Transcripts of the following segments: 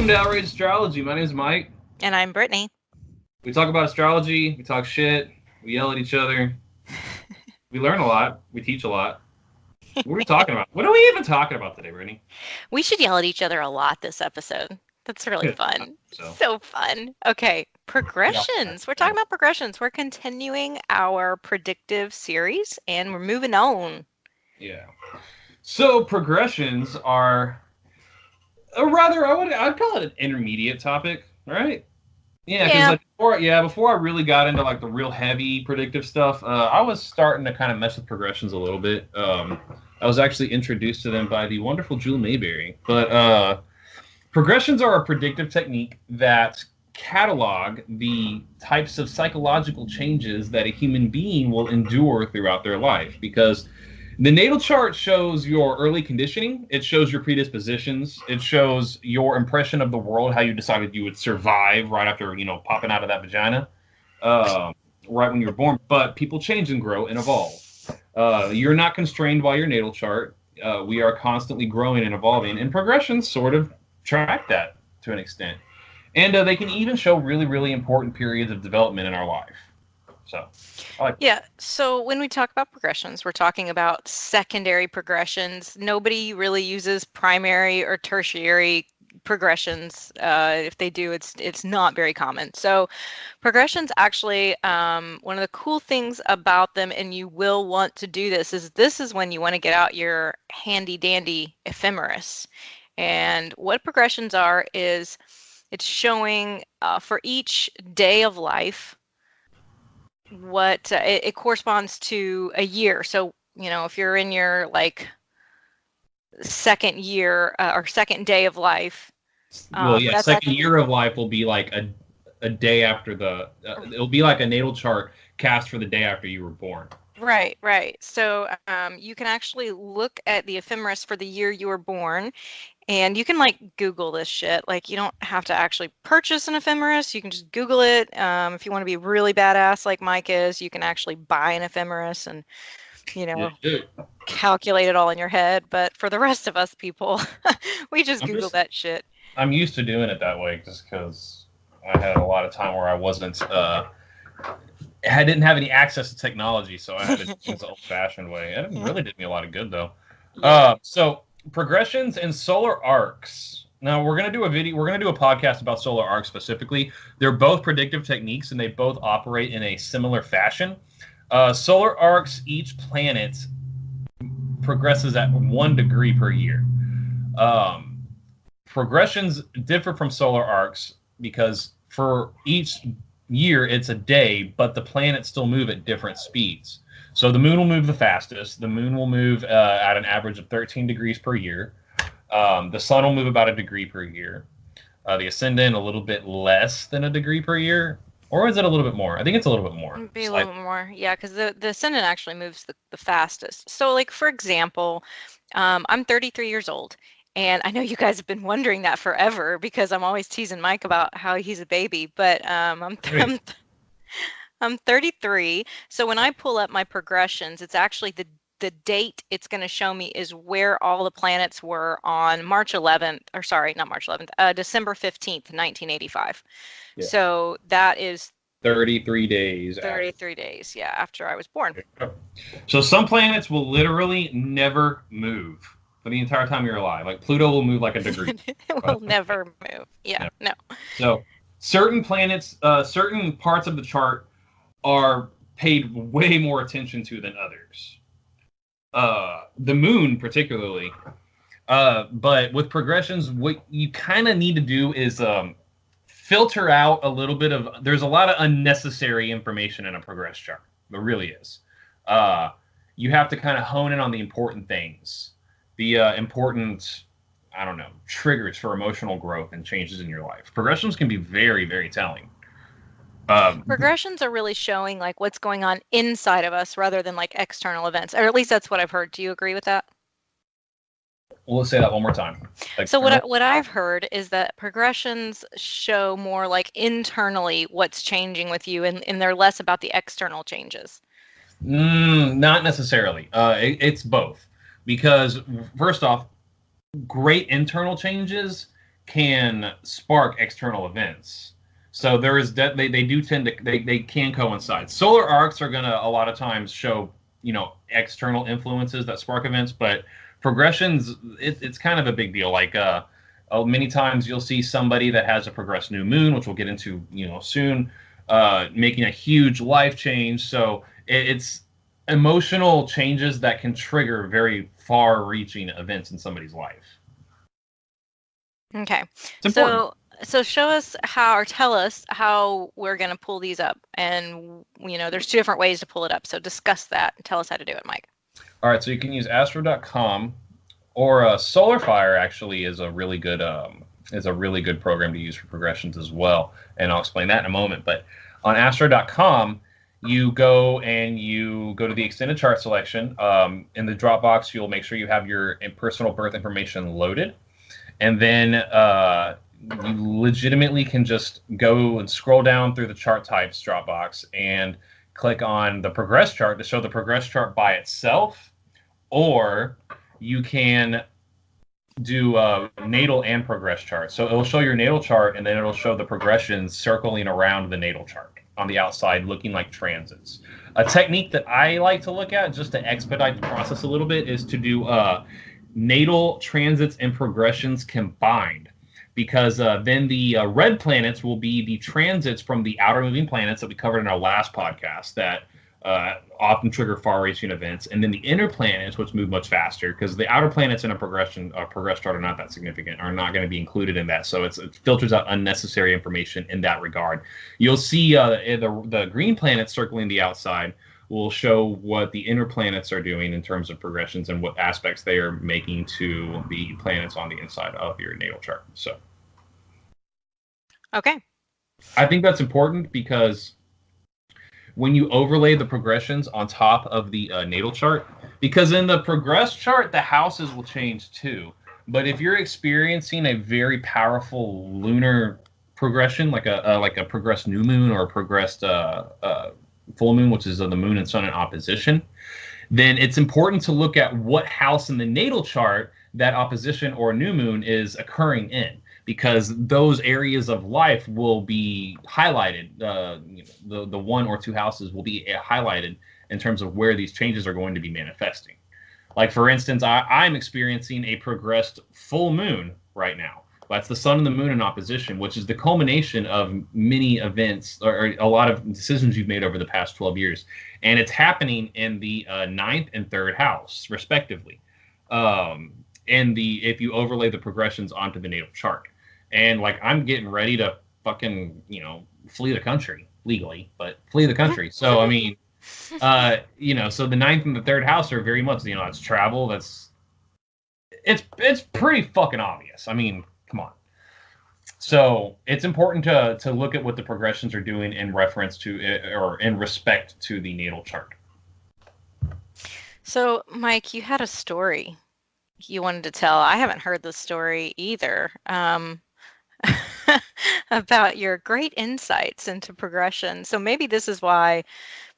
Welcome to Outrage Astrology. My name is Mike. And I'm Brittany. We talk about astrology, we talk shit, we yell at each other, we learn a lot, we teach a lot. What are we talking about? What are we even talking about today, Brittany? We should yell at each other a lot this episode. That's really fun. So fun. Okay, progressions. We're talking about progressions. We're continuing our predictive series, and we're moving on. Yeah. So progressions are I'd call it an intermediate topic, right? Yeah, because before I really got into like the real heavy predictive stuff, I was starting to kind of mess with progressions a little bit. I was actually introduced to them by the wonderful Jewel Mayberry. But progressions are a predictive technique that catalog the types of psychological changes that a human being will endure throughout their life. Because the natal chart shows your early conditioning. It shows your predispositions. It shows your impression of the world, how you decided you would survive right after, popping out of that vagina, right when you were born. But people change and grow and evolve. You're not constrained by your natal chart. We are constantly growing and evolving, and progressions sort of track that to an extent. And they can even show really, really important periods of development in our life. So, so when we talk about progressions, we're talking about secondary progressions. Nobody really uses primary or tertiary progressions. If they do, it's not very common. So progressions actually, one of the cool things about them, and you will want to do this is when you want to get out your handy dandy ephemeris. And what progressions are is it's showing for each day of life what it corresponds to a year. So, if you're in your second year or second day of life. Second year of life will be like a day after it'll be like a natal chart cast for the day after you were born. Right. So you can actually look at the ephemeris for the year you were born, and you can Google this shit. You don't have to actually purchase an ephemeris. You can just Google it. If you want to be really badass like Mike is, you can actually buy an ephemeris and, calculate it all in your head. But for the rest of us people, we just Google that shit. I'm used to doing it that way just because I had a lot of time where I wasn't... I didn't have any access to technology, so I had to do it the old-fashioned way. It really did me a lot of good, though. Yeah. So progressions and solar arcs. Now we're gonna do a podcast about solar arcs specifically. They're both predictive techniques, and they both operate in a similar fashion. Solar arcs, each planet progresses at 1 degree per year. Progressions differ from solar arcs because for each year it's a day, but the planets still move at different speeds. So the moon will move the fastest. The moon will move at an average of 13 degrees per year. The sun will move about 1 degree per year. The ascendant a little bit less than 1 degree per year. Or is it a little bit more? I think it's a little bit more. It'd be a little bit more, yeah, because the ascendant actually moves the fastest. So, for example, I'm 33 years old. And I know you guys have been wondering that forever because I'm always teasing Mike about how he's a baby. But I'm 33. So when I pull up my progressions, it's actually the date it's going to show me is where all the planets were on March 11th, or sorry, not March 11th, December 15th, 1985. Yeah. So that is 33 days. 33 days, yeah, after I was born. So some planets will literally never move for the entire time you're alive. Like Pluto will move like 1 degree. It will never move. Yeah, no. So certain planets, certain parts of the chart are paid way more attention to than others. The moon particularly. But with progressions, what you kind of need to do is filter out a little bit of... There's a lot of unnecessary information in a progress chart. There really is. You have to kind of hone in on the important things. The important, triggers for emotional growth and changes in your life. Progressions can be very, very telling. Progressions are really showing what's going on inside of us rather than external events, or at least that's what I've heard. Do you agree with that? Well, let's say that one more time. So what I've heard is that progressions show more internally what's changing with you, and they're less about the external changes. Not necessarily. It's both. Because, first off, great internal changes can spark external events. So there is they do tend to they can coincide. Solar arcs are gonna a lot of times show external influences that spark events, but progressions it's kind of a big deal. Like many times you'll see somebody that has a progressed new moon, which we'll get into soon, making a huge life change. So it's emotional changes that can trigger very far-reaching events in somebody's life. Okay. So show us how, or tell us how we're going to pull these up. And, there's 2 different ways to pull it up. So discuss that and tell us how to do it, Mike. All right. So you can use astro.com or SolarFire actually is a really good program to use for progressions as well. And I'll explain that in a moment. But on astro.com, you go to the extended chart selection. In the Dropbox, you'll make sure you have your personal birth information loaded. And then you legitimately can just go and scroll down through the chart types Dropbox and click on the progress chart to show the progress chart by itself, or you can do natal and progress chart. So it'll show your natal chart, and then it'll show the progressions circling around the natal chart on the outside, looking like transits. A technique that I like to look at, just to expedite the process a little bit, is to do natal transits and progressions combined, because then the red planets will be the transits from the outer moving planets that we covered in our last podcast that often trigger far-reaching events, and then the inner planets, which move much faster, because the outer planets in a progress chart are not that significant, are not going to be included in that, so it filters out unnecessary information in that regard. You'll see the green planets circling the outside will show what the inner planets are doing in terms of progressions and what aspects they are making to the planets on the inside of your natal chart. So, okay, I think that's important because when you overlay the progressions on top of the natal chart, because in the progress chart, the houses will change too. But if you're experiencing a very powerful lunar progression, like a progressed new moon or a progressed full moon, which is the moon and sun in opposition, then it's important to look at what house in the natal chart that opposition or new moon is occurring in, because those areas of life will be highlighted. The 1 or 2 houses will be highlighted in terms of where these changes are going to be manifesting. Like, for instance, I'm experiencing a progressed full moon right now. That's the sun and the moon in opposition, which is the culmination of many events or a lot of decisions you've made over the past 12 years. And it's happening in the 9th and 3rd house, respectively. If you overlay the progressions onto the natal chart. And like, I'm getting ready to fucking, flee the country legally, but flee the country. So, I mean, so the 9th and the 3rd house are very much, it's travel. It's pretty fucking obvious. I mean, come on. So it's important to look at what the progressions are doing in reference to or in respect to the natal chart. So, Mike, you had a story you wanted to tell. I haven't heard the story either. About your great insights into progression. So maybe this is why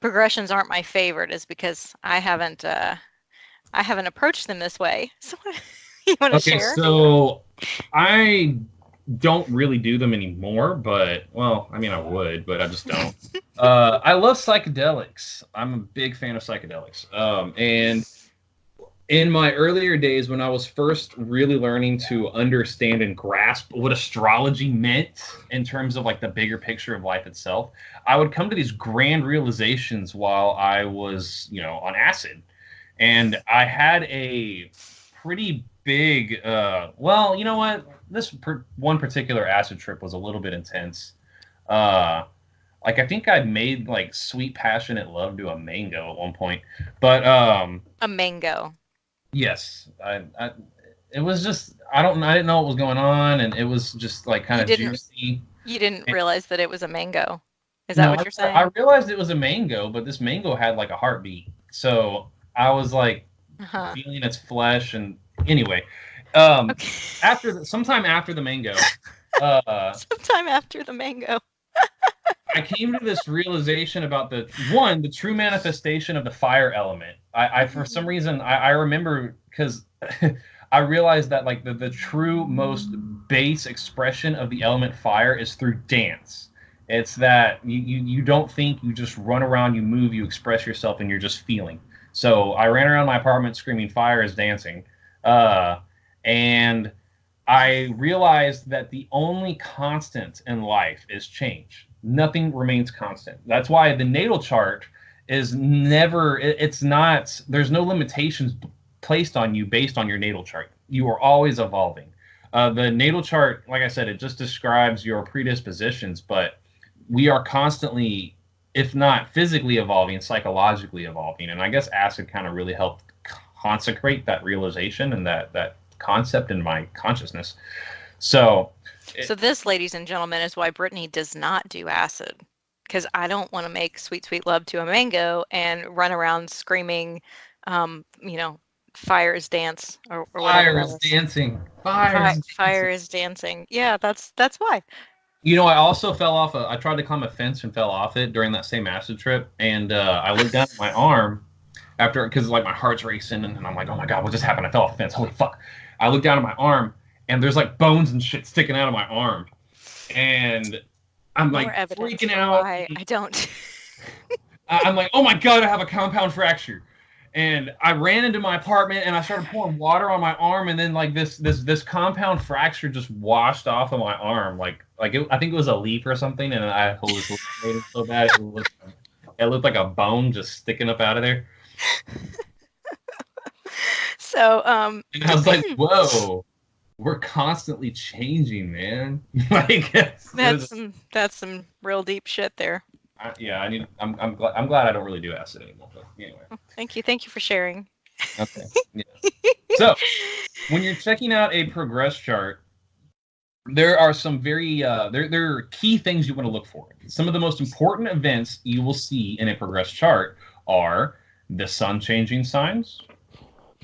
progressions aren't my favorite, is because I haven't approached them this way. So you want to share? So I don't really do them anymore, but I would, but I just don't. I love psychedelics. I'm a big fan of psychedelics. And in my earlier days, when I was first really learning to understand and grasp what astrology meant in terms of like the bigger picture of life itself, I would come to these grand realizations while I was, on acid. And I had a pretty big, this one particular acid trip was a little bit intense. I think I'd made like sweet passionate love to a mango at one point, but a mango. Yes, it was just I didn't know what was going on, and it was just like kind of juicy. You didn't realize that it was a mango. Is that what you're saying? I realized it was a mango, but this mango had like a heartbeat, so I was like feeling its flesh. And anyway, sometime after the mango, I came to this realization about the true manifestation of the fire element. I for some reason I remember, because I realized that like the true most base expression of the element fire is through dance. It's that you don't think, you just run around, you move, you express yourself, and you're just feeling. So I ran around my apartment screaming, "Fire is dancing," and I realized that the only constant in life is change. Nothing remains constant. That's why the natal chart is never, it's not, there's no limitations placed on you based on your natal chart. You are always evolving. The natal chart, like I said, it just describes your predispositions, but we are constantly, if not physically evolving, psychologically evolving. And I guess acid kind of really helped consecrate that realization and that concept in my consciousness. So this, ladies and gentlemen, is why Brittany does not do acid, because I don't want to make sweet, sweet love to a mango and run around screaming, fire is dance or whatever. Fire is dancing. Fire is dancing. Yeah, that's why. I also fell off I tried to climb a fence and fell off it during that same acid trip, and I looked down at my arm after, because like my heart's racing, and I'm like, oh my god, what just happened? I fell off the fence. Holy fuck! I looked down at my arm, and there's like bones and shit sticking out of my arm, and I'm like freaking out. I don't. I'm like, oh my god, I have a compound fracture. And I ran into my apartment and I started pouring water on my arm, and then like this compound fracture just washed off of my arm, I think it was a leaf or something, and I hallucinated so bad it looked like a bone just sticking up out of there. So and I was like, whoa, we're constantly changing, man. Like that's some real deep shit there. I'm glad I don't really do acid anymore. But anyway. Thank you for sharing. Okay. Yeah. So, when you're checking out a progress chart, there are some very there are key things you want to look for. Some of the most important events you will see in a progress chart are the sun changing signs,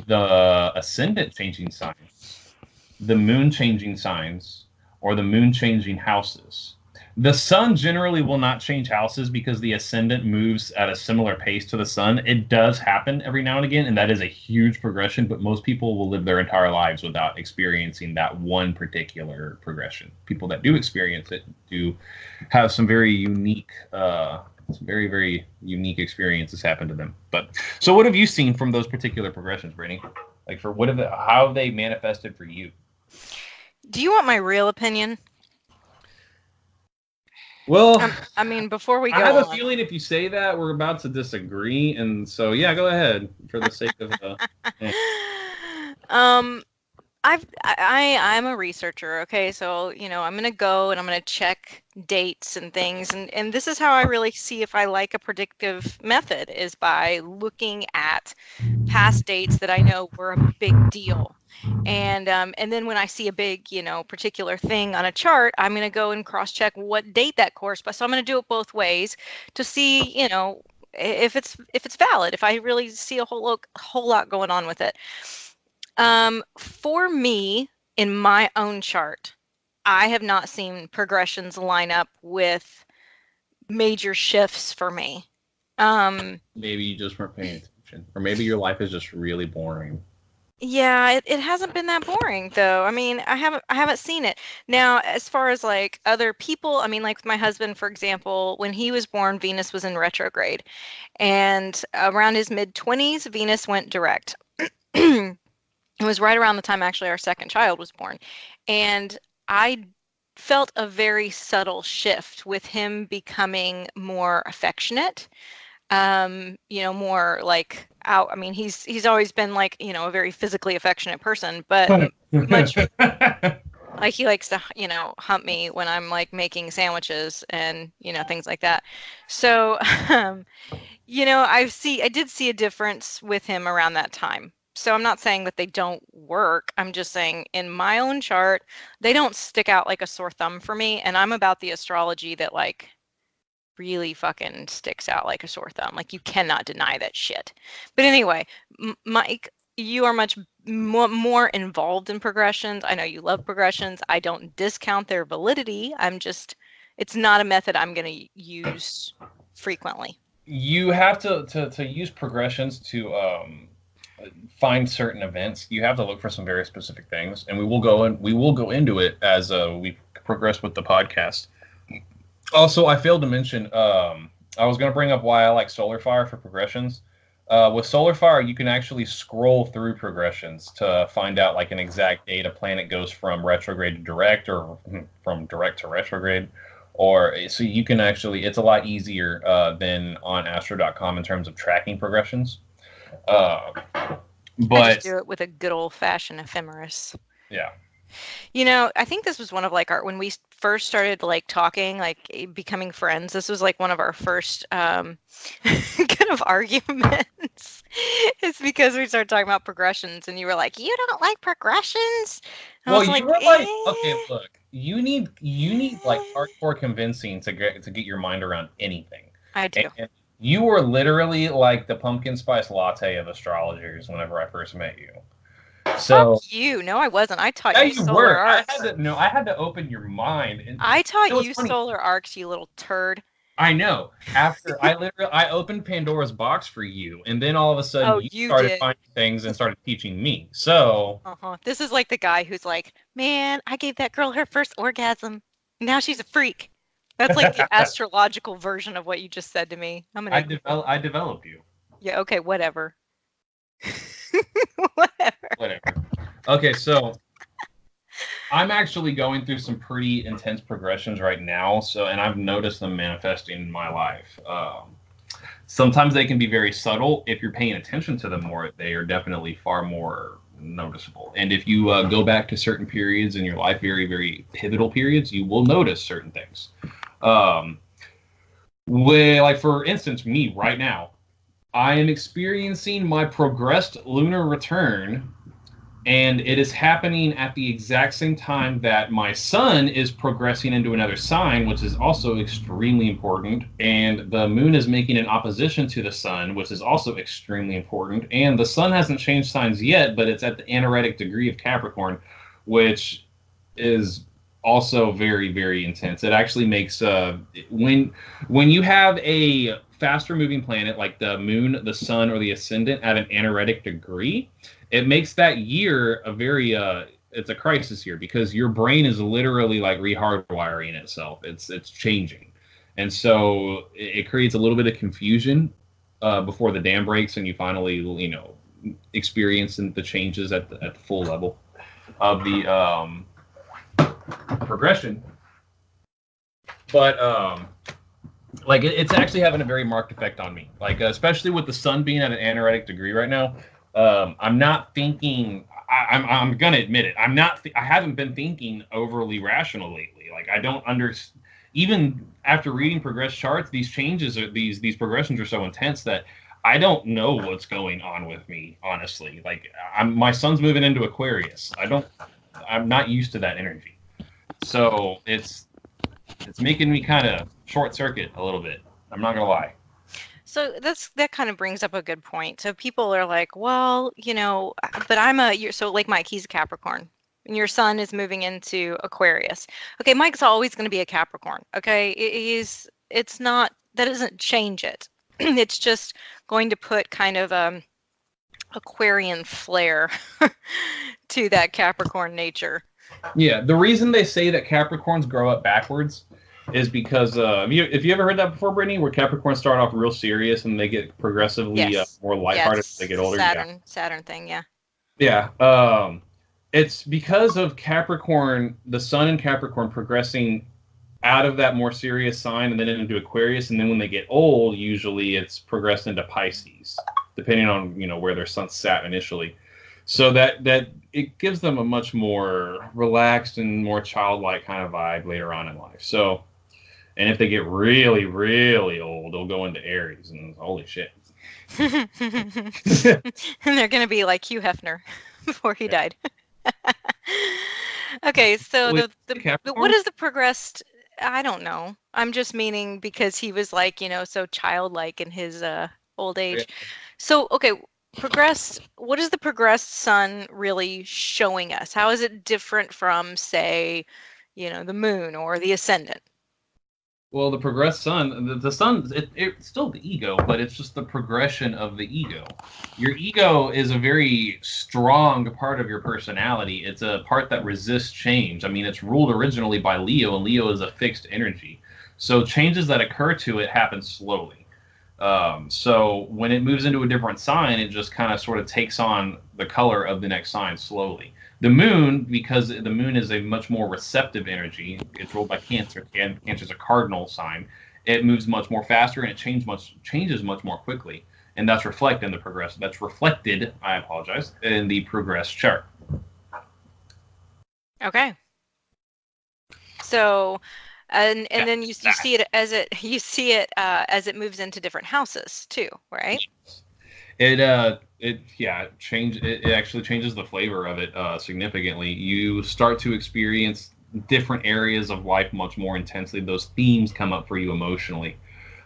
the ascendant changing signs, the moon changing signs, or the moon changing houses. The sun generally will not change houses because the ascendant moves at a similar pace to the sun. It does happen every now and again, and that is a huge progression, but most people will live their entire lives without experiencing that one particular progression. People that do experience it do have some very unique, very, very unique experiences happen to them. But so what have you seen from those particular progressions, Brittany? Like how have they manifested for you? Do you want my real opinion? Well, I mean, before we go, I have a feeling if you say that, we're about to disagree, and so yeah, go ahead for the sake of. I'm a researcher, okay? So, I'm going to go and I'm going to check dates and things. And this is how I really see if I like a predictive method, is by looking at past dates that I know were a big deal. And then when I see a big, particular thing on a chart, I'm going to go and cross-check what date that corresponds. So I'm going to do it both ways to see, if it's valid, if I really see a whole lot going on with it. For me, in my own chart, I have not seen progressions line up with major shifts for me. Maybe you just weren't paying attention, or maybe your life is just really boring. Yeah, it hasn't been that boring though. I mean, I haven't seen it. Now, as far as like other people, I mean, like with my husband, for example, when he was born, Venus was in retrograde, and around his mid-20s, Venus went direct. It was right around the time actually our second child was born, and I felt a very subtle shift with him becoming more affectionate, more like out. I mean, he's always been like, a very physically affectionate person, but much like he likes to, hump me when I'm like making sandwiches and, things like that. So, I did see a difference with him around that time. So I'm not saying that they don't work. I'm just saying in my own chart, they don't stick out like a sore thumb for me. And I'm about the astrology that like really fucking sticks out like a sore thumb. Like you cannot deny that shit. But anyway, Mike, you are much more involved in progressions. I know you love progressions. I don't discount their validity. It's not a method I'm going to use frequently. You have to use progressions to find certain events, you have to look for some very specific things, and we will go into it as we progress with the podcast. Also, I failed to mention, I was going to bring up why I like Solar Fire for progressions. With Solar Fire, you can actually scroll through progressions to find out like an exact date a planet goes from retrograde to direct, or from direct to retrograde. Or so you can actually, it's a lot easier than on Astro.com in terms of tracking progressions. Uh, I just but do it with a good old-fashioned ephemeris. yeah, You know, I think this was one of like our when we first started like talking, like becoming friends. This was like one of our first kind of arguments. It's because we started talking about progressions, and you were like, "You don't like progressions?" And I well, was you like, were like, okay, "Eh." look, you need like hardcore convincing to get your mind around anything. I do. And you were literally like the pumpkin spice latte of astrologers whenever I first met you. Fuck So you. No, I wasn't. I taught yeah, you you solar were. I arcs. had to no, I had to open your mind, and I taught it was you funny. solar arcs, you little turd. I know. After I opened Pandora's box for you, and then all of a sudden Oh, you you started did. finding things and started teaching me. So Uh-huh. This is like the guy who's like, "Man, I gave that girl her first orgasm. Now she's a freak." That's like the astrological version of what you just said to me. I'm gonna. I developed you. Yeah. Okay. Whatever. Whatever. Whatever. Okay, so I'm actually going through some pretty intense progressions right now. So, and I've noticed them manifesting in my life. Sometimes they can be very subtle. If you're paying attention to them more, they are definitely far more noticeable. And if you go back to certain periods in your life, very, very pivotal periods, you will notice certain things. Um, like for instance, me right now, I am experiencing my progressed lunar return, and it is happening at the exact same time that my sun is progressing into another sign, which is also extremely important, and the moon is making an opposition to the sun, which is also extremely important, and the sun hasn't changed signs yet, but it's at the anaretic degree of Capricorn, which is also very, very intense. It actually makes when you have a faster moving planet like the moon, the sun, or the ascendant at an anaretic degree, it makes that year a very it's a crisis year, because your brain is literally like rehardwiring itself. It's changing, and so it creates a little bit of confusion before the dam breaks, and you finally experience the changes at the full level of the progression. But like it's actually having a very marked effect on me. Like especially with the sun being at an anaretic degree right now, I'm not thinking. I'm gonna admit it. I'm not. I haven't been thinking overly rational lately. Like I don't understand. Even after reading progress charts, these changes are these progressions are so intense that I don't know what's going on with me. Honestly, like my son's moving into Aquarius. I'm not used to that energy. So it's making me kind of short circuit a little bit. I'm not gonna lie. So that kind of brings up a good point. So people are like, well, but so like Mike, he's a Capricorn, and your son is moving into Aquarius. Okay, Mike's always going to be a Capricorn. Okay, it's not, that doesn't change it. It's just going to put kind of Aquarian flair to that Capricorn nature. Yeah, the reason they say that Capricorns grow up backwards is because if you ever heard that before, Brittany, where Capricorns start off real serious and they get progressively Yes. more Yeah, lighthearted it's as they get older. Saturn thing, yeah. Yeah. It's because of Capricorn, the sun in Capricorn progressing out of that more serious sign and then into Aquarius, and then when they get old, usually it's progressed into Pisces, depending on where their sun sat initially. So that it gives them a much more relaxed and more childlike kind of vibe later on in life. So, and if they get really, really old, they'll go into Aries, and holy shit. And they're going to be like Hugh Hefner before he died. Okay, so what is the progressed? I don't know. I'm just meaning because he was like, so childlike in his old age. Yeah. So, okay, what is the progressed sun really showing us? How is it different from, say, the moon or the ascendant? Well, the progressed sun, the sun, it's still the ego, but it's just the progression of the ego. Your ego is a very strong part of your personality. It's a part that resists change. I mean, it's ruled originally by Leo, and Leo is a fixed energy. So changes that occur to it happen slowly. So when it moves into a different sign, it just kind of sort of takes on the color of the next sign slowly. The moon, because the moon is a much more receptive energy, it's ruled by Cancer, and Cancer is a cardinal sign. It moves much more faster and it changes much more quickly, and that's reflected in the progress. That's reflected. I apologize, in the progress chart. Okay. So, and then you see it as it moves into different houses too, right? It actually changes the flavor of it significantly. You start to experience different areas of life much more intensely. Those themes come up for you emotionally.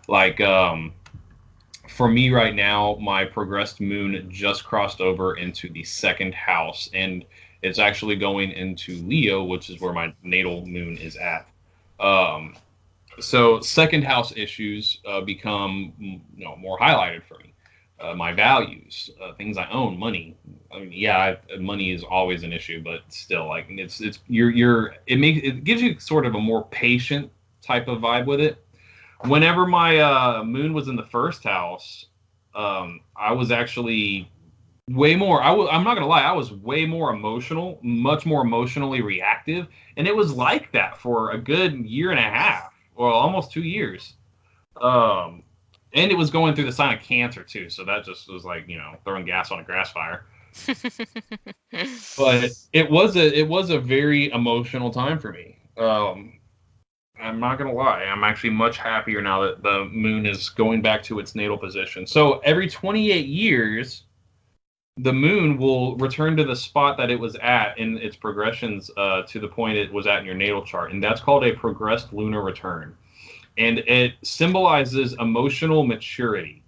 Like for me right now, my progressed moon just crossed over into the second house, and it's actually going into Leo, which is where my natal moon is at. So second house issues become more highlighted for me. My values, things I own, money. I mean, yeah, money is always an issue, but still, like it gives you sort of a more patient type of vibe with it. Whenever my moon was in the first house, I was actually way more. I'm not gonna lie, I was way more emotional, much more emotionally reactive, and it was like that for a good year and a half, well, almost 2 years. And it was going through the sign of Cancer too, so that just was like throwing gas on a grass fire. But it was a very emotional time for me. I'm not gonna lie, I'm actually much happier now that the moon is going back to its natal position. So every 28 years, the moon will return to the spot that it was at in its progressions to the point it was at in your natal chart, and that's called a progressed lunar return. And it symbolizes emotional maturity.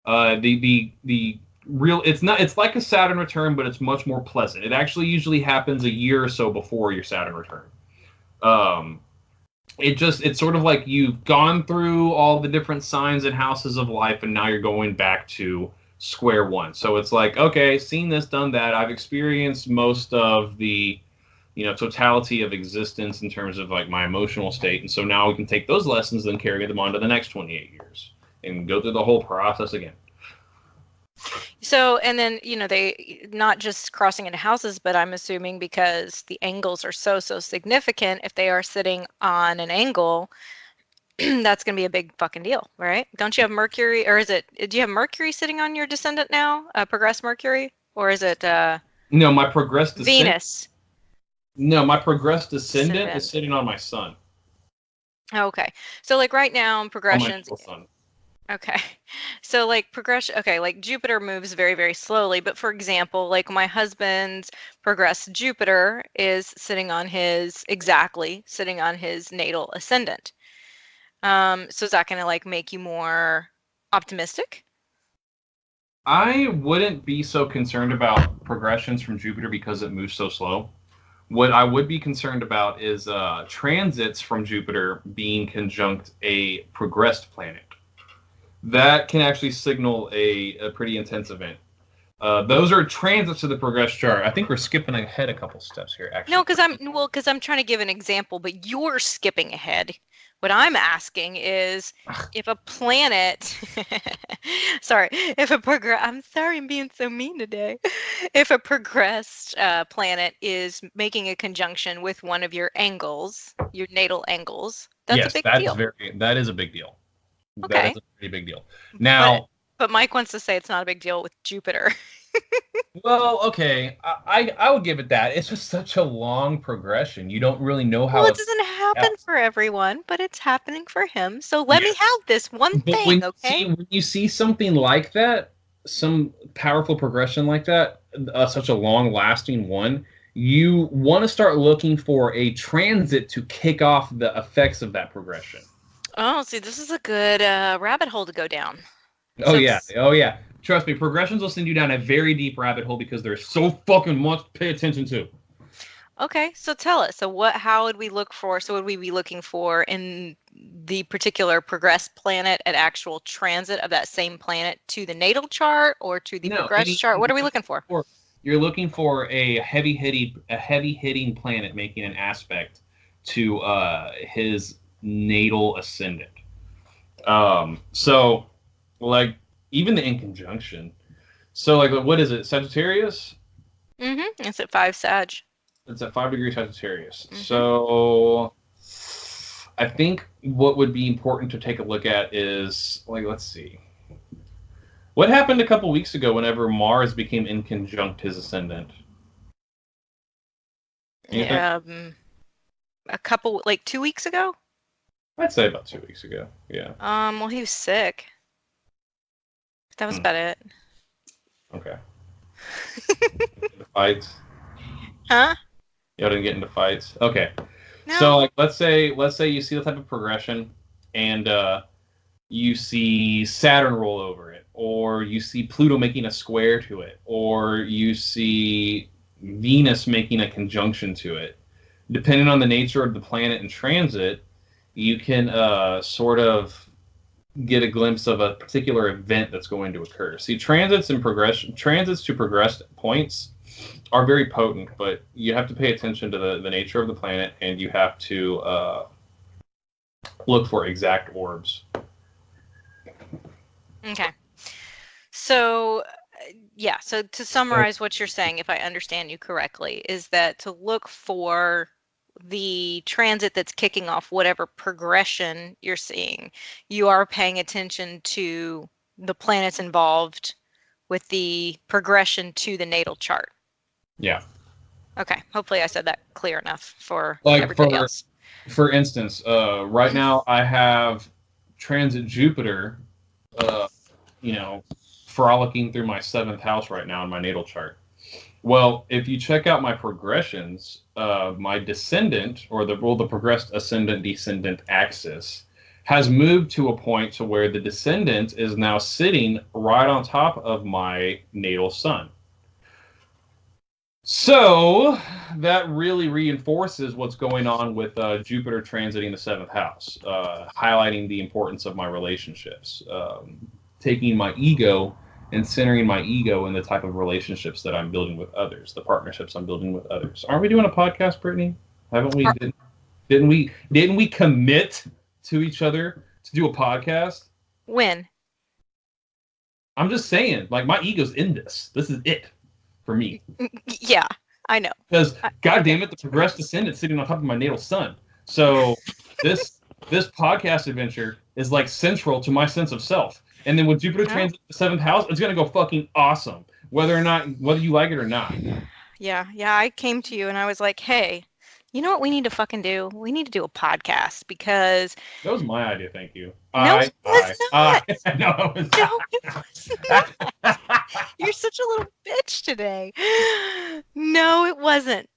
The real it's like a Saturn return, but it's much more pleasant. It actually usually happens a year or so before your Saturn return. It's sort of like you've gone through all the different signs and houses of life, and now you're going back to square one. So it's like, okay, seen this, done that. I've experienced most of the totality of existence in terms of like my emotional state. And so now we can take those lessons and carry them on to the next 28 years and go through the whole process again. So, and then, they not just crossing into houses, but I'm assuming because the angles are so significant, if they are sitting on an angle, that's going to be a big fucking deal, right? Don't you have Mercury, or do you have Mercury sitting on your descendant now? Progressed Mercury? Or is it no, my progressed Venus? No, my progressed descendant is sitting on my sun. Okay. So like right now, progressions. On my sun. Okay. So like progression, okay, like Jupiter moves very, very slowly. But for example, like my husband's progressed Jupiter is sitting on his natal ascendant. So is that going to like make you more optimistic? I wouldn't be so concerned about progressions from Jupiter because it moves so slow. What I would be concerned about is transits from Jupiter being conjunct a progressed planet. That can actually signal a pretty intense event. Those are transits to the progressed chart. I think we're skipping ahead a couple steps here, actually. No, because I'm trying to give an example, but you're skipping ahead. What I'm asking is if a planet, I'm sorry, I'm being so mean today. If a progressed planet is making a conjunction with one of your angles, your natal angles, that's a big deal. That is a big deal. Okay. That is a pretty big deal. Now, but Mike wants to say it's not a big deal with Jupiter. Well, okay, I would give it that. It's just such a long progression. You don't really know how. Well, it doesn't happen for everyone, but it's happening for him. So let me have this one thing, okay? When you see something like that, some powerful progression like that, such a long-lasting one, you want to start looking for a transit to kick off the effects of that progression. Oh, see, this is a good rabbit hole to go down. Oh yeah. Trust me, progressions will send you down a very deep rabbit hole because there's so fucking much to pay attention to. Okay, so tell us. So how would we look for, so would we be looking for in the particular progressed planet an actual transit of that same planet to the natal chart or to the No, progressed chart? What are we looking for? you're looking for a heavy hitting planet making an aspect to his natal ascendant. So like even the in conjunction. So like what is it? Sagittarius? It's at 5 Sag. It's at 5 degrees Sagittarius. Mm-hmm. So I think what would be important to take a look at is like let's see. What happened a couple weeks ago whenever Mars became in conjunct his ascendant? Yeah, a couple, like 2 weeks ago? I'd say about 2 weeks ago. Yeah. Well, he was sick. That was about it. Okay. The fights. Huh? Y'all didn't get into fights. Okay. No. So like let's say you see the type of progression and you see Saturn roll over it, or you see Pluto making a square to it, or you see Venus making a conjunction to it. Depending on the nature of the planet in transit, you can sort of get a glimpse of a particular event that's going to occur. See, transits to progressed points are very potent, but you have to pay attention to the nature of the planet, and you have to look for exact orbs. Okay. So, yeah, so to summarize what you're saying, if I understand you correctly, is that to look for the transit that's kicking off whatever progression you're seeing, you are paying attention to the planets involved with the progression to the natal chart. Yeah. Okay. Hopefully I said that clear enough for Like everybody else. For instance, right now I have transit Jupiter, frolicking through my 7th house right now in my natal chart. Well, if you check out my progressions, my descendant, or the progressed ascendant-descendant axis, has moved to a point to where the descendant is now sitting right on top of my natal sun. So that really reinforces what's going on with Jupiter transiting the 7th house, highlighting the importance of my relationships, taking my ego and centering my ego in the type of relationships that I'm building with others, the partnerships I'm building with others. Aren't we doing a podcast, Brittany? Haven't we? Didn't we commit to each other to do a podcast? When? I'm just saying, like my ego's in this. This is it for me. Yeah, I know. Because God damn it, the progressed ascendant sitting on top of my natal sun. So this podcast adventure is like central to my sense of self. And then when Jupiter transits the 7th house, it's gonna go fucking awesome, whether you like it or not. Yeah. I came to you and I was like, hey, you know what we need to fucking do? We need to do a podcast because that was my idea. Thank you. No, it was not. No, it was not. You're such a little bitch today. No, it wasn't.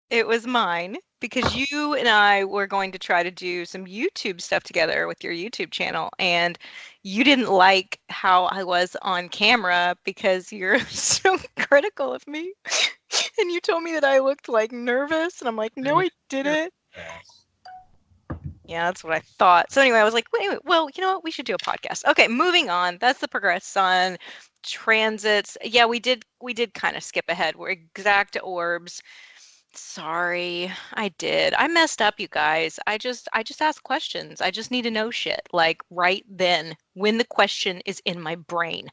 It was mine because you and I were going to try to do some YouTube stuff together with your YouTube channel, and you didn't like how I was on camera because you're so critical of me. And you told me that I looked like nervous, and I'm like, no, I didn't. Yeah, that's what I thought. So anyway, I was like, wait, well, you know what? We should do a podcast. Okay, moving on. That's the progressed sun transits. Yeah, we did kind of skip ahead. We're exact orbs. Sorry, I did. I messed up, you guys. I just ask questions. I just need to know shit like right then when the question is in my brain.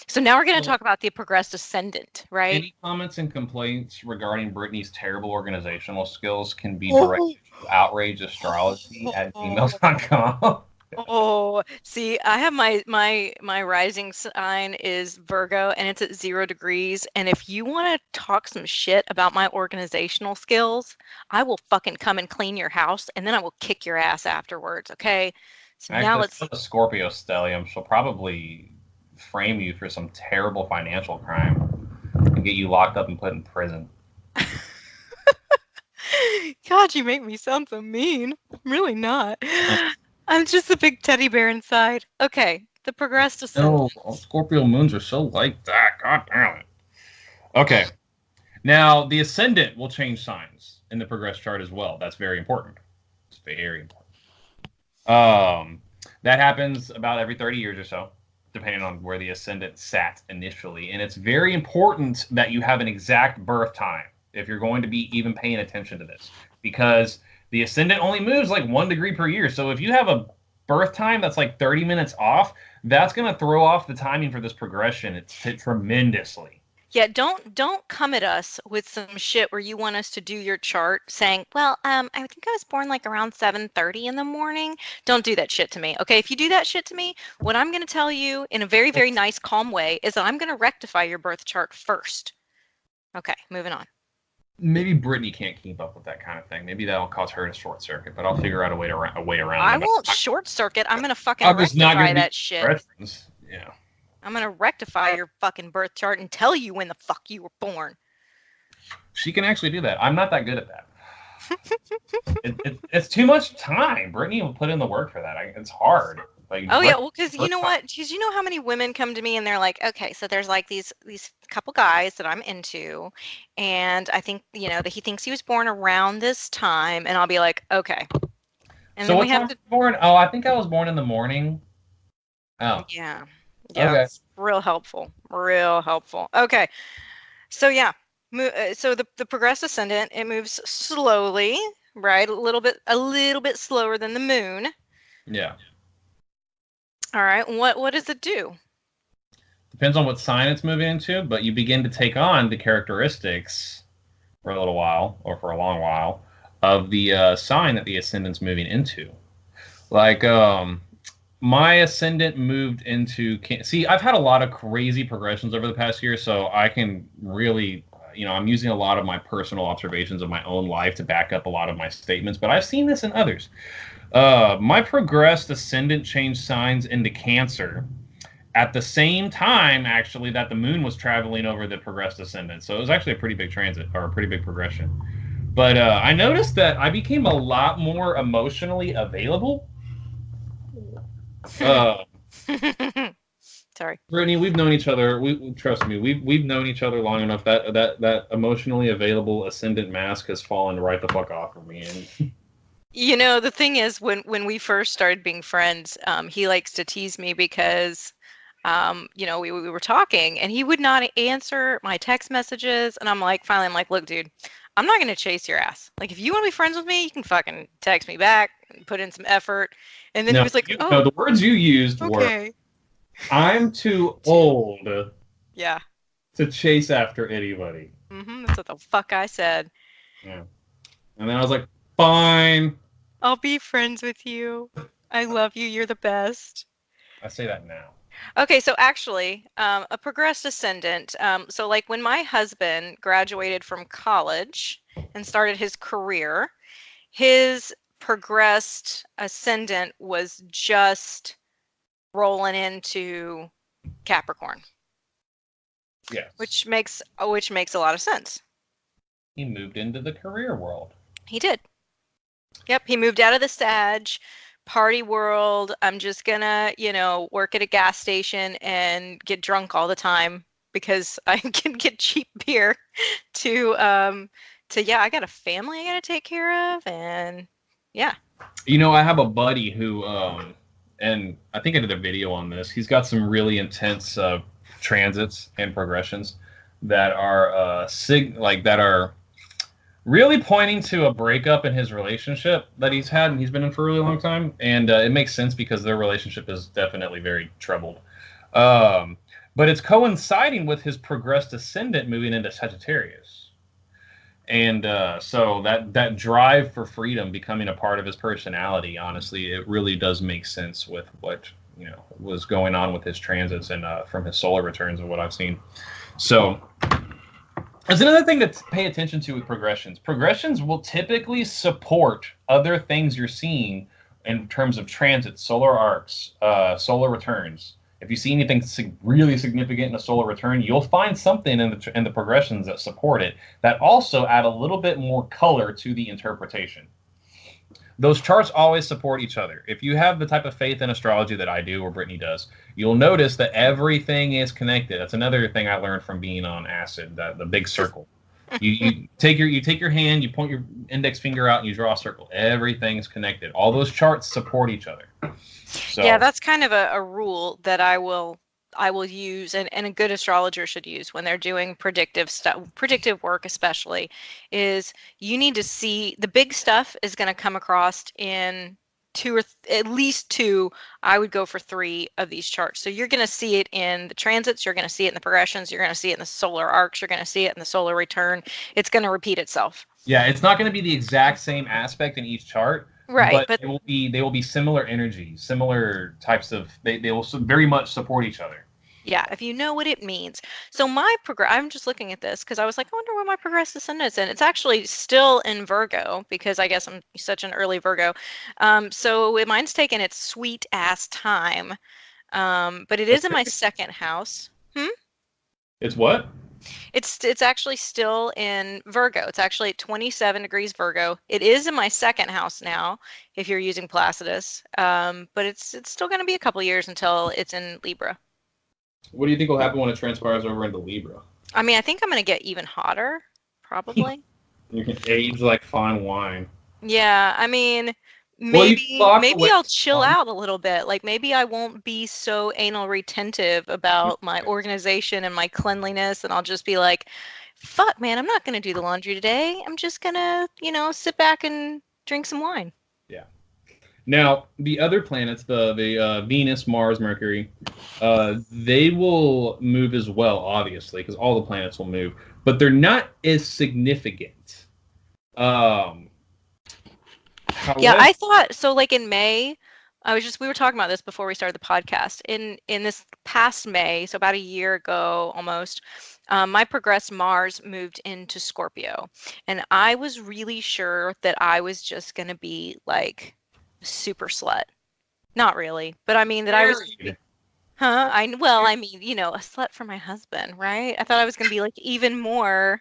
So now we're going to talk about the progressed ascendant, right? Any comments and complaints regarding Brittany's terrible organizational skills can be directed to Outrage Astrology at gmail.com. Oh, see, I have my rising sign is Virgo and it's at 0 degrees. And if you want to talk some shit about my organizational skills, I will fucking come and clean your house and then I will kick your ass afterwards. Okay. So actually, now let's. The Scorpio stellium. She'll probably frame you for some terrible financial crime and get you locked up and put in prison. God, you make me sound so mean. I'm really not. I'm just a big teddy bear inside. Okay, the progressed ascendant. No, Scorpio moons are so like that. God damn it. Okay. Now, the ascendant will change signs in the progress chart as well. That's very important. It's very important. That happens about every 30 years or so, depending on where the ascendant sat initially. And it's very important that you have an exact birth time if you're going to be even paying attention to this, because the ascendant only moves like 1 degree per year. So if you have a birth time that's like 30 minutes off, that's going to throw off the timing for this progression tremendously. Yeah, don't come at us with some shit where you want us to do your chart saying, well, I think I was born like around 7:30 in the morning. Don't do that shit to me. Okay, if you do that shit to me, what I'm going to tell you in a very, very nice, calm way is that I'm going to rectify your birth chart first. Okay, moving on. Maybe Brittany can't keep up with that kind of thing. Maybe that'll cause her to short circuit, but I'll figure out a way around. I won't short circuit. I'm going to fucking rectify that shit. Yeah. I'm going to rectify your fucking birth chart and tell you when the fuck you were born. She can actually do that. I'm not that good at that. It's too much time. Brittany will put in the work for that. It's hard. Like, oh yeah, well, because you know what? Because you know how many women come to me and they're like, okay, so there's like these couple guys that I'm into, and I think that he thinks he was born around this time, and I'll be like, okay. And so then we have to born. Oh, I think I was born in the morning. Oh. Yeah. Yeah, okay. It's real helpful. Okay, so yeah, so the progressed ascendant, it moves slowly, right? A little bit slower than the moon. Yeah. All right. What does it do? Depends on what sign it's moving into, but you begin to take on the characteristics for a little while, or for a long while, of the sign that the ascendant's moving into. Like, my ascendant moved into... See, I've had a lot of crazy progressions over the past year, so I can really... I'm using a lot of my personal observations of my own life to back up a lot of my statements, but I've seen this in others. My progressed ascendant changed signs into Cancer at the same time, actually, that the moon was traveling over the progressed ascendant. So it was actually a pretty big transit, or a pretty big progression. But I noticed that I became a lot more emotionally available. Sorry, Brittany, we've known each other. Trust me, we've known each other long enough that emotionally available ascendant mask has fallen right the fuck off of me. And the thing is, when we first started being friends, he likes to tease me because, we were talking and he would not answer my text messages, and finally I'm like, look, dude, I'm not gonna chase your ass. Like, if you want to be friends with me, you can fucking text me back and put in some effort. And then he was like, no, the words you used were, I'm too old to chase after anybody. That's what the fuck I said. Yeah. And then I was like, fine. I'll be friends with you. I love you. You're the best. I say that now. Okay, so actually, a progressed ascendant. So like when my husband graduated from college and started his career, his progressed ascendant was just rolling into Capricorn. Yes. Which makes a lot of sense. He moved into the career world. He did. Yep, he moved out of the Sag party world. I'm just gonna, work at a gas station and get drunk all the time because I can get cheap beer I got a family I gotta take care of, and yeah. I have a buddy who and I think I did a video on this. He's got some really intense transits and progressions that are that are really pointing to a breakup in his relationship that he's had and he's been in for a really long time. And it makes sense because their relationship is definitely very troubled. But it's coinciding with his progressed ascendant moving into Sagittarius. And so that drive for freedom becoming a part of his personality, honestly, it really does make sense with what was going on with his transits and from his solar returns and what I've seen. So there's another thing to pay attention to with progressions. Progressions will typically support other things you're seeing in terms of transits, solar arcs, solar returns. If you see anything really significant in a solar return, you'll find something in the progressions that support it that also add a little bit more color to the interpretation. Those charts always support each other. If you have the type of faith in astrology that I do or Brittany does, you'll notice that everything is connected. That's another thing I learned from being on acid, the big circle. You take your hand, you point your index finger out, and you draw a circle. Everything's connected. All those charts support each other. So Yeah, that's kind of a rule that I will use, and a good astrologer should use when they're doing predictive work especially, is you need to see the big stuff is going to come across in two or at least two. I would go for three of these charts. So you're going to see it in the transits, you're going to see it in the progressions, you're going to see it in the solar arcs, you're going to see it in the solar return. It's going to repeat itself. yeah, it's not going to be the exact same aspect in each chart, Right, but they will be similar energies, similar types of they will very much support each other. yeah, if you know what it means. So I'm just looking at this because I was like, I wonder where my progressed ascendant's in. It's actually still in Virgo because I guess I'm such an early Virgo. So mine's taken its sweet ass time. But it is in my second house. It's what? It's actually still in Virgo. It's actually at 27 degrees Virgo. It is in my second house now, if you're using Placidus. But it's still going to be a couple years until it's in Libra. What do you think will happen when it transpires over into Libra? I mean, I think I'm going to get even hotter, probably. You can age like fine wine. Yeah, I mean, maybe I'll chill out a little bit. Like maybe I won't be so anal retentive about my organization and my cleanliness, and I'll just be like, fuck, man, I'm not going to do the laundry today. I'm just going to, sit back and drink some wine. Yeah. Now, the other planets, the Venus, Mars, Mercury, they will move as well, obviously, because all the planets will move, but they're not as significant. However, yeah, I thought so. Like in May, we were talking about this before we started the podcast. In this past May, so about a year ago almost, my progressed Mars moved into Scorpio, and I was really sure that I was just gonna be like super slut. Not really, but I mean that I was. Huh? I mean, a slut for my husband, right? I thought I was gonna be like even more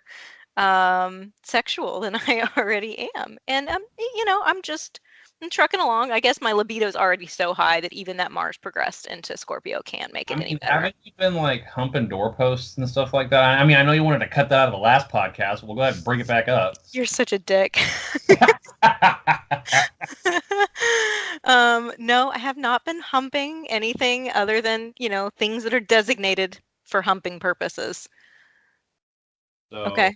sexual than I already am, and I'm trucking along. I guess my libido's already so high that even that Mars progressed into Scorpio can't make it any better. Haven't you been like humping doorposts and stuff like that? I mean, I know you wanted to cut that out of the last podcast. We'll go ahead and bring it back up. You're such a dick. No, I have not been humping anything other than, things that are designated for humping purposes. So, okay.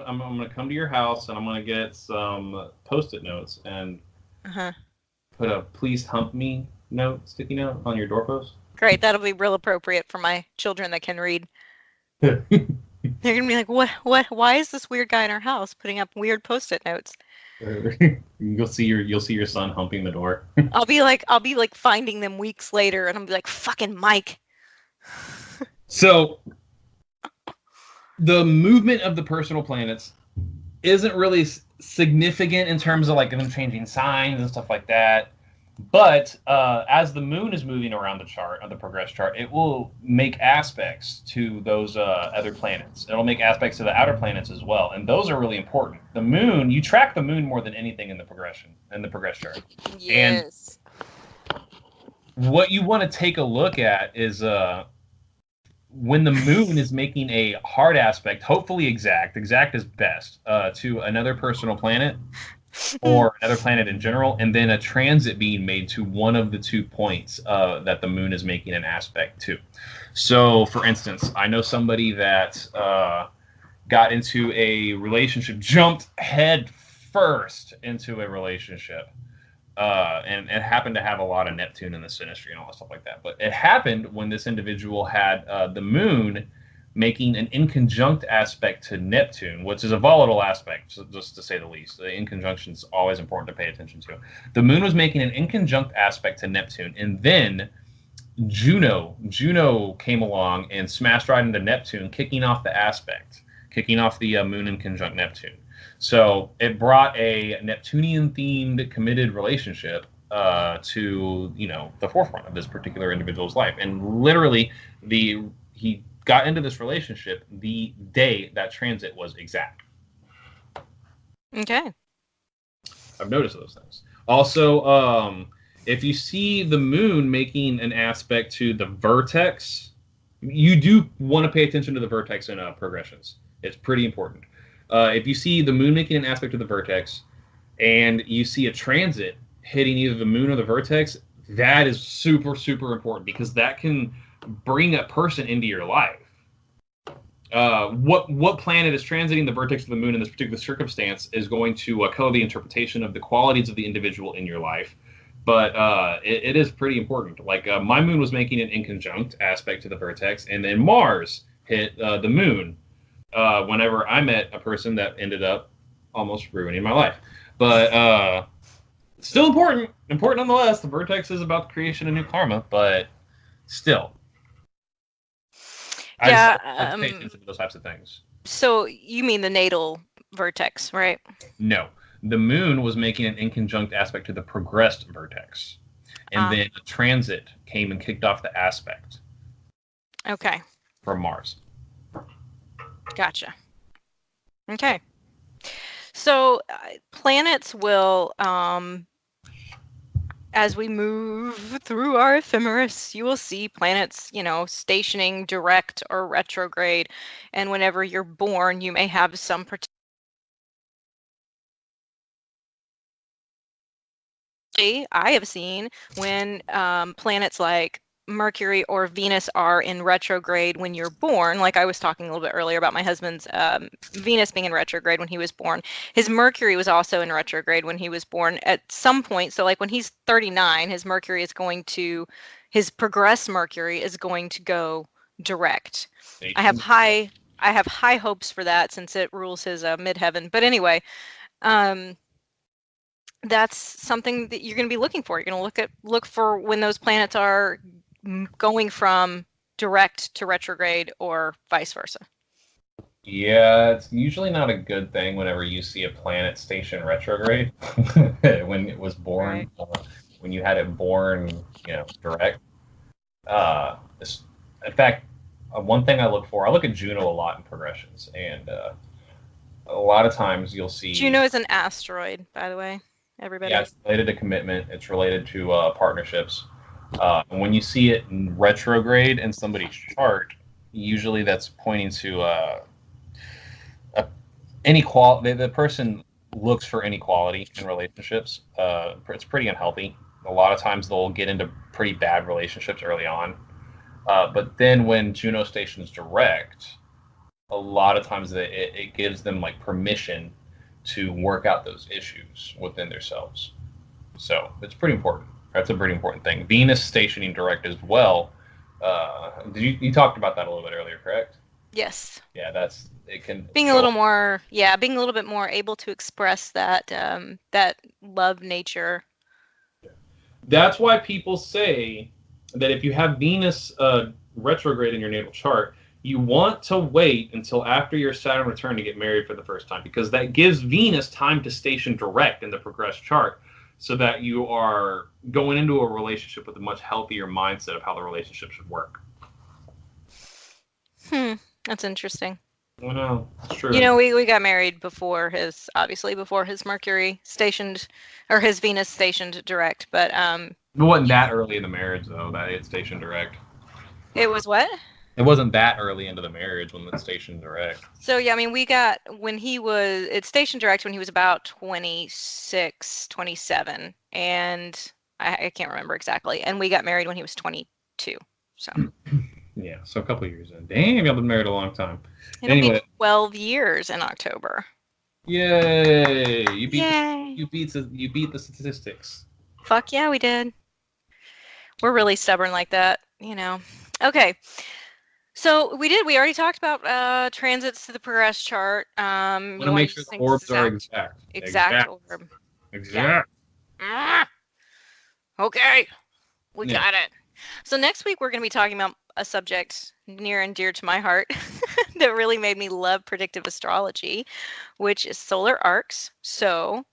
I'm going to come to your house and I'm going to get some Post-it notes and put a "Please hump me" sticky note on your doorpost. Great, that'll be real appropriate for my children that can read. They're gonna be like, what? Why is this weird guy in our house putting up weird Post-it notes? You'll see your son humping the door. I'll be like finding them weeks later, and I'll be like, fucking Mike. So, the movement of the personal planets isn't really significant in terms of like them changing signs and stuff like that. But as the moon is moving around the chart, on the progress chart, it will make aspects to those other planets. It'll make aspects to the outer planets as well, and those are really important. The moon, you track the moon more than anything in the progress chart. Yes. And what you want to take a look at is when the moon is making a hard aspect, hopefully exact is best, to another personal planet. Or another planet in general, and then a transit being made to one of the 2 points that the moon is making an aspect to. So, for instance, I know somebody that got into a relationship, jumped head first into a relationship, and it happened to have a lot of Neptune in the synastry and all that stuff like that. But it happened when this individual had the moon making an inconjunct aspect to Neptune, which is a volatile aspect, just to say the least. The inconjunction is always important to pay attention to. The moon was making an inconjunct aspect to Neptune, and then Juno came along and smashed right into Neptune, kicking off the aspect, kicking off the moon in conjunct Neptune. So it brought a Neptunian-themed committed relationship to the forefront of this particular individual's life, and literally he got into this relationship the day that transit was exact. Okay. I've noticed those things. Also, if you see the moon making an aspect to the vertex, you do want to pay attention to the vertex in progressions. It's pretty important. If you see the moon making an aspect to the vertex, and you see a transit hitting either the moon or the vertex, that is super, super important because that can bring a person into your life. What planet is transiting the vertex of the moon in this particular circumstance is going to color the interpretation of the qualities of the individual in your life. But it is pretty important. Like my moon was making an inconjunct aspect to the vertex, and then Mars hit the moon whenever I met a person that ended up almost ruining my life. But still important nonetheless. The vertex is about the creation of new karma, but still. Yeah, I just pay attention to those types of things. So you mean the natal vertex, right? No. The moon was making an inconjunct aspect to the progressed vertex. And then a transit came and kicked off the aspect. Okay. From Mars. Gotcha. Okay. So planets will, as we move through our ephemeris, you will see planets, stationing direct or retrograde. And whenever you're born, you may have some I have seen when planets like Mercury or Venus are in retrograde when you're born. Like I was talking a little bit earlier about my husband's Venus being in retrograde when he was born. His Mercury was also in retrograde when he was born at some point. So like when he's 39, his Mercury is going to, his progressed Mercury is going to go direct. I have high hopes for that since it rules his midheaven. But anyway, that's something that you're going to be looking for. You're going to look for when those planets are going from direct to retrograde or vice versa. Yeah, it's usually not a good thing whenever you see a planet station retrograde when it was born, right. When you had it born, direct. In fact, one thing I look at Juno a lot in progressions, and a lot of times you'll see Juno is an asteroid, by the way. Everybody. Yeah, it's related to commitment. It's related to partnerships. And when you see it in retrograde in somebody's chart, usually that's pointing to inequality. The person looks for inequality in relationships. It's pretty unhealthy. A lot of times they'll get into pretty bad relationships early on. But then when Juno stations direct, a lot of times it gives them like permission to work out those issues within themselves. So it's pretty important. That's a pretty important thing. Venus stationing direct as well. You talked about that a little bit earlier, correct? Yes. Yeah, it can being a little bit more able to express that that love nature. That's why people say that if you have Venus retrograde in your natal chart, you want to wait until after your Saturn return to get married for the first time, because that gives Venus time to station direct in the progressed chart so that you are going into a relationship with a much healthier mindset of how the relationship should work. That's interesting. I know, it's true. We got married before his Mercury stationed, or his Venus stationed direct, but it wasn't that early in the marriage though that it stationed direct. It was what? It wasn't that early into the marriage when it's stationed direct. So yeah, I mean, it's stationed direct when he was about 26, 27, and I can't remember exactly. And we got married when he was 22. So. Yeah, so a couple of years in. Damn, y'all been married a long time. It'll be 12 years in October. Yay! You beat the statistics. Fuck yeah, we did. We're really stubborn like that, Okay. So we already talked about transits to the progress chart. You want to make sure the orbs are exact. Exact orb. Exact. Yeah. Okay. We got it. So next week we're going to be talking about a subject near and dear to my heart that really made me love predictive astrology, which is solar arcs. So,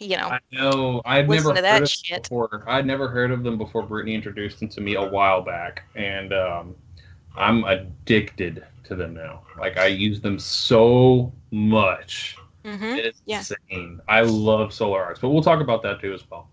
I know. I'd never heard of them before Brittany introduced them to me a while back, and I'm addicted to them now. Like, I use them so much. Mm-hmm. It's insane. I love solar arcs, but we'll talk about that too as well.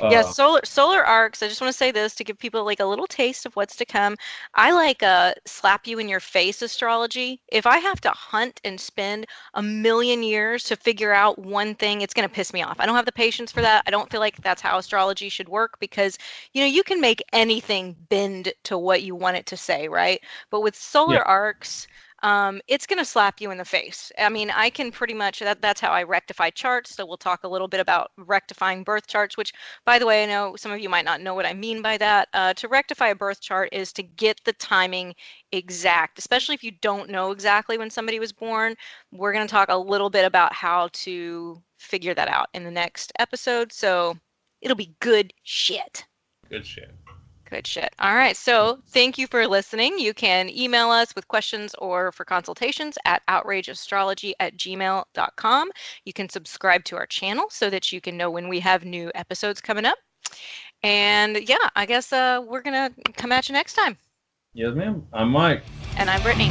Yeah, solar arcs. I just want to say this to give people like a little taste of what's to come. I like slap you in your face astrology. If I have to hunt and spend a million years to figure out one thing, it's going to piss me off. I don't have the patience for that. I don't feel like that's how astrology should work because, you can make anything bend to what you want it to say, right? But with solar arcs, it's going to slap you in the face. I mean, I can pretty much, that's how I rectify charts. So we'll talk a little bit about rectifying birth charts, which, by the way, I know some of you might not know what I mean by that. To rectify a birth chart is to get the timing exact, especially if you don't know exactly when somebody was born. We're going to talk a little bit about how to figure that out in the next episode. So it'll be good shit. Good shit. Good shit. All right. So thank you for listening. You can email us with questions or for consultations at outrageastrology@gmail.com. You can subscribe to our channel so that you can know when we have new episodes coming up. And yeah, I guess we're going to come at you next time. Yes, ma'am. I'm Mike. And I'm Brittany.